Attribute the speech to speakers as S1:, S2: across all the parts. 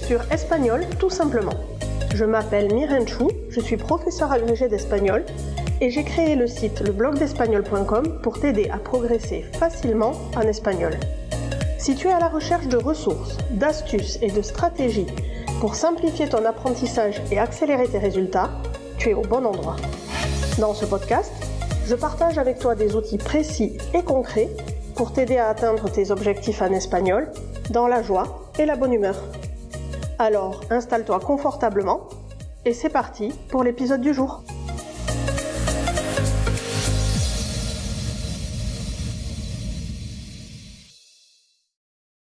S1: sur Espagnol tout simplement. Je m'appelle Miren Chou, je suis professeure agrégée d'espagnol et j'ai créé le site leblogdespagnol.com pour t'aider à progresser facilement en espagnol. Si tu es à la recherche de ressources, d'astuces et de stratégies pour simplifier ton apprentissage et accélérer tes résultats, tu es au bon endroit. Dans ce podcast, je partage avec toi des outils précis et concrets pour t'aider à atteindre tes objectifs en espagnol dans la joie et la bonne humeur. Alors, installe-toi confortablement et c'est parti pour l'épisode du jour.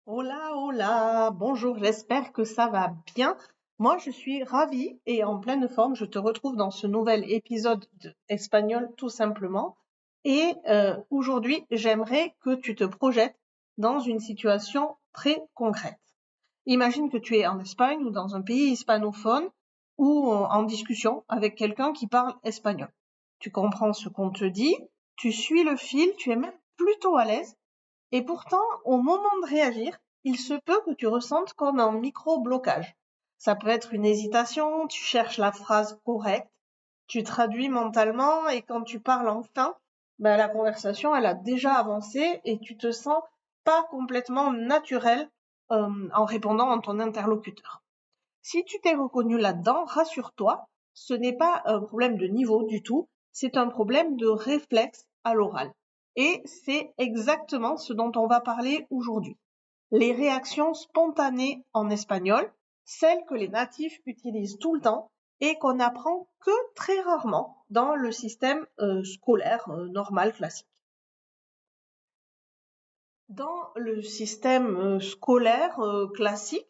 S1: Hola, bonjour, j'espère que ça va bien. Moi, je suis ravie et en pleine forme. Je te retrouve dans ce nouvel épisode d'Espagnol tout simplement. Et aujourd'hui, j'aimerais que tu te projettes dans une situation très concrète. Imagine que tu es en Espagne ou dans un pays hispanophone ou en discussion avec quelqu'un qui parle espagnol. Tu comprends ce qu'on te dit, tu suis le fil, tu es même plutôt à l'aise. Et pourtant, au moment de réagir, il se peut que tu ressentes comme un micro-blocage. Ça peut être une hésitation, tu cherches la phrase correcte, tu traduis mentalement et quand tu parles enfin, la conversation, elle a déjà avancé et tu te sens pas complètement naturel en répondant à ton interlocuteur. Si tu t'es reconnu là-dedans, rassure-toi, ce n'est pas un problème de niveau du tout, c'est un problème de réflexe à l'oral. Et c'est exactement ce dont on va parler aujourd'hui. Les réactions spontanées en espagnol, celles que les natifs utilisent tout le temps et qu'on apprend que très rarement dans le système scolaire normal classique. Dans le système scolaire classique,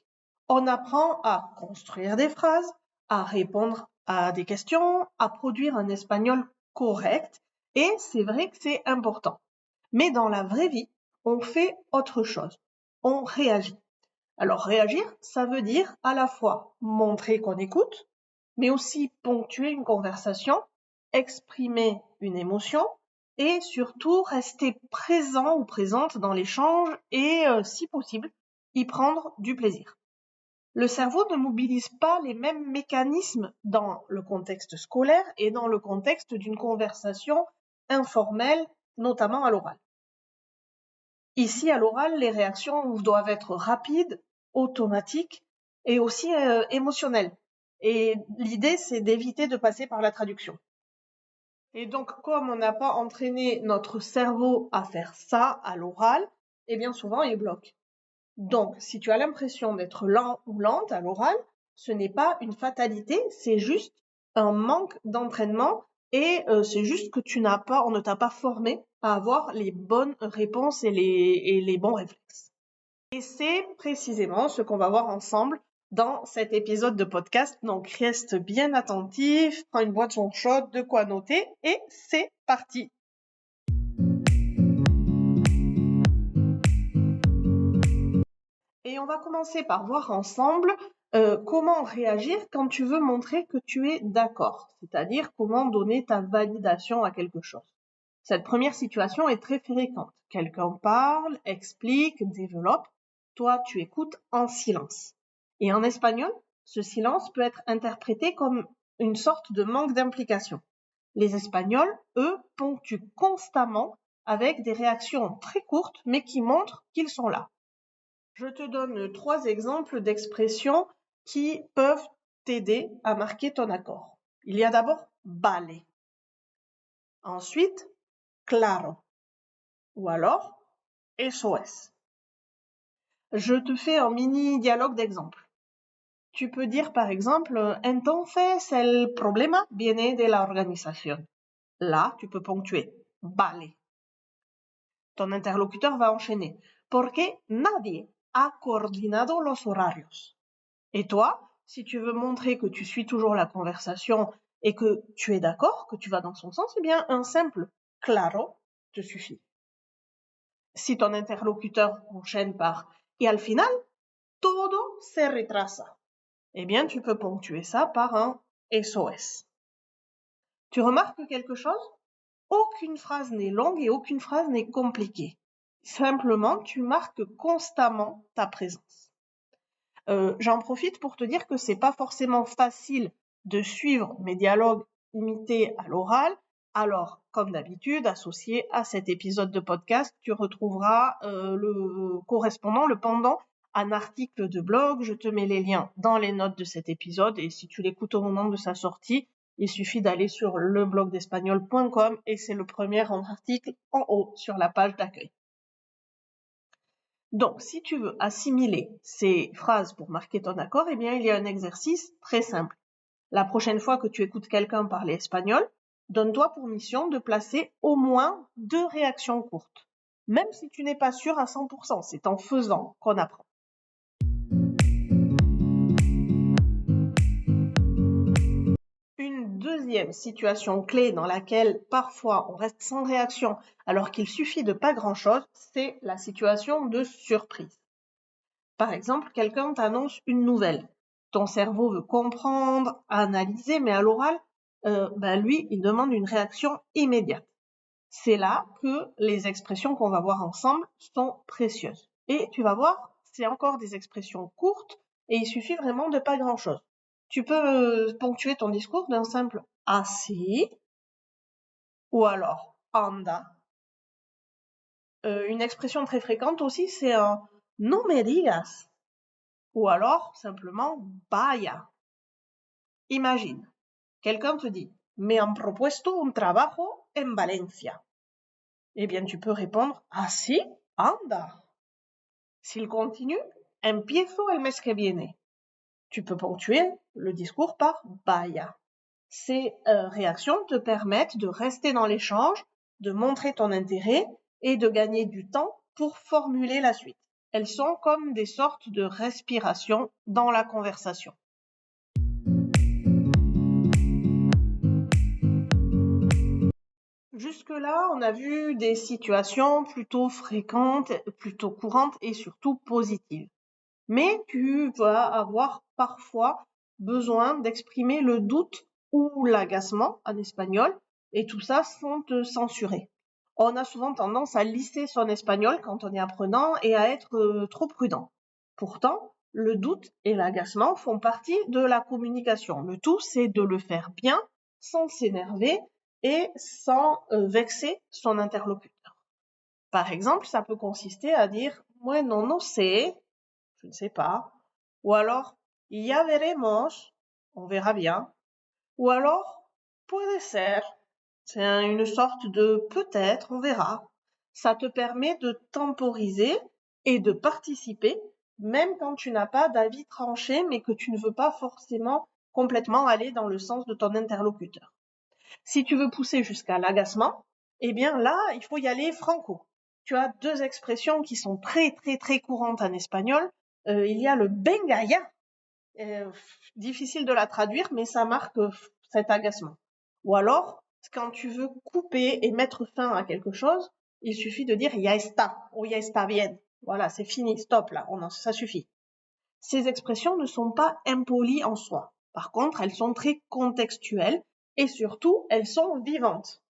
S1: on apprend à construire des phrases, à répondre à des questions, à produire un espagnol correct, et c'est vrai que c'est important. Mais dans la vraie vie, on fait autre chose. On réagit. Alors réagir, ça veut dire à la fois montrer qu'on écoute, mais aussi ponctuer une conversation, exprimer une émotion, et surtout rester présent ou présente dans l'échange et, si possible, y prendre du plaisir. Le cerveau ne mobilise pas les mêmes mécanismes dans le contexte scolaire et dans le contexte d'une conversation informelle, notamment à l'oral. Ici, à l'oral, les réactions doivent être rapides, automatiques et aussi émotionnelles. Et l'idée, c'est d'éviter de passer par la traduction. Et donc, comme on n'a pas entraîné notre cerveau à faire ça à l'oral, eh bien souvent il bloque. Donc, si tu as l'impression d'être lent ou lente à l'oral, ce n'est pas une fatalité, c'est juste un manque d'entraînement et c'est juste que on ne t'a pas formé à avoir les bonnes réponses et les bons réflexes. Et c'est précisément ce qu'on va voir ensemble dans cet épisode de podcast. Donc, reste bien attentif, prends une boisson chaude, de quoi noter, et c'est parti! Et on va commencer par voir ensemble comment réagir quand tu veux montrer que tu es d'accord, c'est-à-dire comment donner ta validation à quelque chose. Cette première situation est très fréquente. Quelqu'un parle, explique, développe. Toi, tu écoutes en silence. Et en espagnol, ce silence peut être interprété comme une sorte de manque d'implication. Les Espagnols, eux, ponctuent constamment avec des réactions très courtes, mais qui montrent qu'ils sont là. Je te donne 3 exemples d'expressions qui peuvent t'aider à marquer ton accord. Il y a d'abord vale. Ensuite, claro. Ou alors, eso es. Je te fais un mini dialogue d'exemple. Tu peux dire par exemple, entonces el problema viene de la organización. Là, tu peux ponctuer, vale. Ton interlocuteur va enchaîner, porque nadie ha coordinado los horarios. Et toi, si tu veux montrer que tu suis toujours la conversation et que tu es d'accord, que tu vas dans son sens, eh bien, un simple claro te suffit. Si ton interlocuteur enchaîne par « et al final, todo se retrasa », eh bien, tu peux ponctuer ça par un SOS. Tu remarques quelque chose? Aucune phrase n'est longue et aucune phrase n'est compliquée. Simplement, tu marques constamment ta présence. J'en profite pour te dire que c'est pas forcément facile de suivre mes dialogues imités à l'oral. Alors, comme d'habitude, associé à cet épisode de podcast, tu retrouveras le correspondant, le pendant, un article de blog. Je te mets les liens dans les notes de cet épisode et si tu l'écoutes au moment de sa sortie, il suffit d'aller sur leblogdespagnol.com et c'est le premier article en haut sur la page d'accueil. Donc, si tu veux assimiler ces phrases pour marquer ton accord, eh bien, il y a un exercice très simple. La prochaine fois que tu écoutes quelqu'un parler espagnol, donne-toi pour mission de placer au moins 2 réactions courtes. Même si tu n'es pas sûr à 100%, c'est en faisant qu'on apprend. Une deuxième situation clé dans laquelle parfois on reste sans réaction alors qu'il suffit de pas grand-chose, c'est la situation de surprise. Par exemple, quelqu'un t'annonce une nouvelle. Ton cerveau veut comprendre, analyser, mais à l'oral, lui, il demande une réaction immédiate. C'est là que les expressions qu'on va voir ensemble sont précieuses. Et tu vas voir, c'est encore des expressions courtes et il suffit vraiment de pas grand-chose. Tu peux ponctuer ton discours d'un simple así ou alors anda. Une expression très fréquente aussi, c'est un no me digas ou alors simplement vaya. Imagine, quelqu'un te dit me han propuesto un trabajo en Valencia. Eh bien, tu peux répondre así, anda. S'il continue, empiezo el mes que viene. Tu peux ponctuer le discours par vaya. Ces réactions te permettent de rester dans l'échange, de montrer ton intérêt et de gagner du temps pour formuler la suite. Elles sont comme des sortes de respiration dans la conversation. Jusque-là, on a vu des situations plutôt fréquentes, plutôt courantes et surtout positives. Mais tu vas avoir parfois besoin d'exprimer le doute ou l'agacement en espagnol et tout ça sans te censurer. On a souvent tendance à lisser son espagnol quand on est apprenant et à être trop prudent. Pourtant, le doute et l'agacement font partie de la communication. Le tout, c'est de le faire bien, sans s'énerver et sans vexer son interlocuteur. Par exemple, ça peut consister à dire « Bueno, no sé », je ne sais pas, ou alors ya veremos, on verra bien, ou alors puede ser, c'est une sorte de peut-être, on verra. Ça te permet de temporiser et de participer, même quand tu n'as pas d'avis tranché, mais que tu ne veux pas forcément complètement aller dans le sens de ton interlocuteur. Si tu veux pousser jusqu'à l'agacement, eh bien là, il faut y aller franco. Tu as 2 expressions qui sont très très très courantes en espagnol. Il y a le venga ya, difficile de la traduire, mais ça marque cet agacement. Ou alors, quand tu veux couper et mettre fin à quelque chose, il suffit de dire ya está ou ya está bien. Voilà, c'est fini, stop là, ça suffit. Ces expressions ne sont pas impolies en soi. Par contre, elles sont très contextuelles et surtout, elles sont vivantes.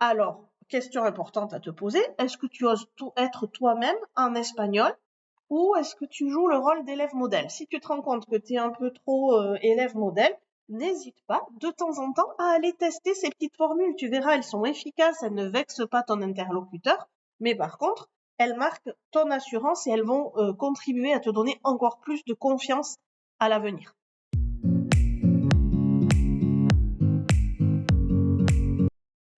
S1: Alors, question importante à te poser, est-ce que tu oses être toi-même en espagnol ou est-ce que tu joues le rôle d'élève modèle? Si tu te rends compte que tu es un peu trop élève modèle, n'hésite pas de temps en temps à aller tester ces petites formules. Tu verras, elles sont efficaces, elles ne vexent pas ton interlocuteur, mais par contre, elles marquent ton assurance et elles vont contribuer à te donner encore plus de confiance à l'avenir.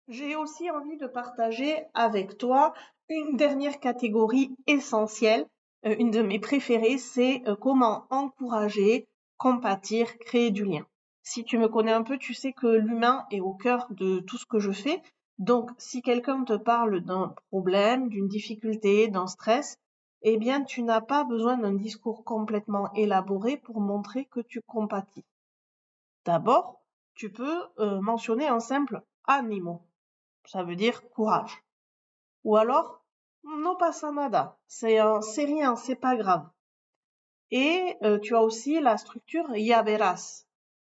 S1: J'ai aussi envie de partager avec toi une dernière catégorie essentielle, une de mes préférées, c'est comment encourager, compatir, créer du lien. Si tu me connais un peu, tu sais que l'humain est au cœur de tout ce que je fais. Donc, si quelqu'un te parle d'un problème, d'une difficulté, d'un stress, eh bien, tu n'as pas besoin d'un discours complètement élaboré pour montrer que tu compatis. D'abord, tu peux mentionner un simple ánimo. Ça veut dire courage. Ou alors, no pasa nada, c'est rien, c'est pas grave. Et tu as aussi la structure ya verás,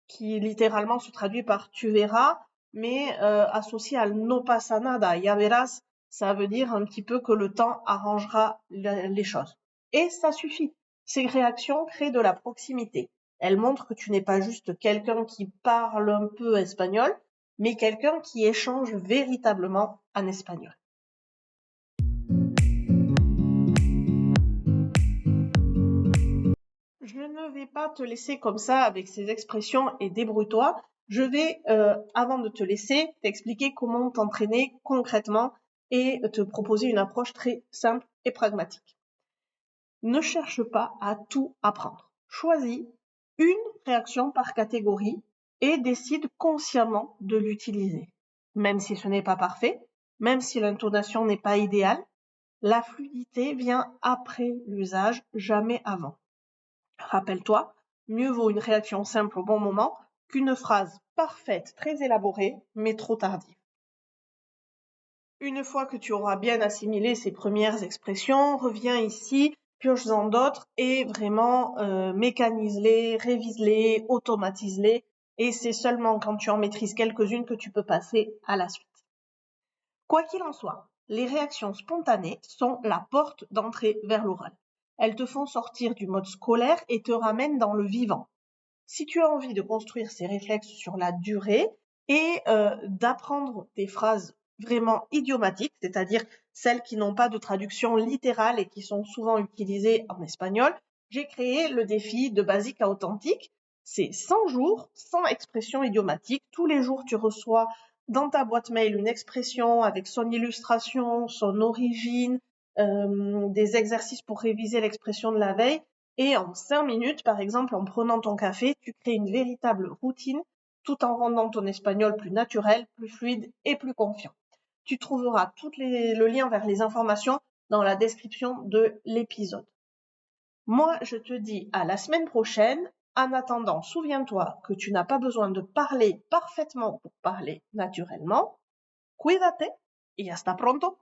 S1: qui littéralement se traduit par tu verras, mais associé à no pasa nada. Ya verás, ça veut dire un petit peu que le temps arrangera les choses. Et ça suffit. Ces réactions créent de la proximité. Elles montrent que tu n'es pas juste quelqu'un qui parle un peu espagnol, mais quelqu'un qui échange véritablement en espagnol. Je ne vais pas te laisser comme ça avec ces expressions et débrouille-toi. Je vais, avant de te laisser, t'expliquer comment t'entraîner concrètement et te proposer une approche très simple et pragmatique. Ne cherche pas à tout apprendre. Choisis une réaction par catégorie et décide consciemment de l'utiliser. Même si ce n'est pas parfait, même si l'intonation n'est pas idéale, la fluidité vient après l'usage, jamais avant. Rappelle-toi, mieux vaut une réaction simple au bon moment qu'une phrase parfaite, très élaborée, mais trop tardive. Une fois que tu auras bien assimilé ces premières expressions, reviens ici, pioche-en d'autres et vraiment mécanise-les, révise-les, automatise-les. Et c'est seulement quand tu en maîtrises quelques-unes que tu peux passer à la suite. Quoi qu'il en soit, les réactions spontanées sont la porte d'entrée vers l'oral. Elles te font sortir du mode scolaire et te ramènent dans le vivant. Si tu as envie de construire ces réflexes sur la durée et d'apprendre des phrases vraiment idiomatiques, c'est-à-dire celles qui n'ont pas de traduction littérale et qui sont souvent utilisées en espagnol, j'ai créé le défi de basique à authentique. C'est 100 jours, 100 expressions idiomatiques. Tous les jours, tu reçois dans ta boîte mail une expression avec son illustration, son origine, des exercices pour réviser l'expression de la veille. Et en 5 minutes, par exemple, en prenant ton café, tu crées une véritable routine tout en rendant ton espagnol plus naturel, plus fluide et plus confiant. Tu trouveras le lien vers les informations dans la description de l'épisode. Moi, je te dis à la semaine prochaine. En attendant, souviens-toi que tu n'as pas besoin de parler parfaitement pour parler naturellement. Cuídate y hasta pronto.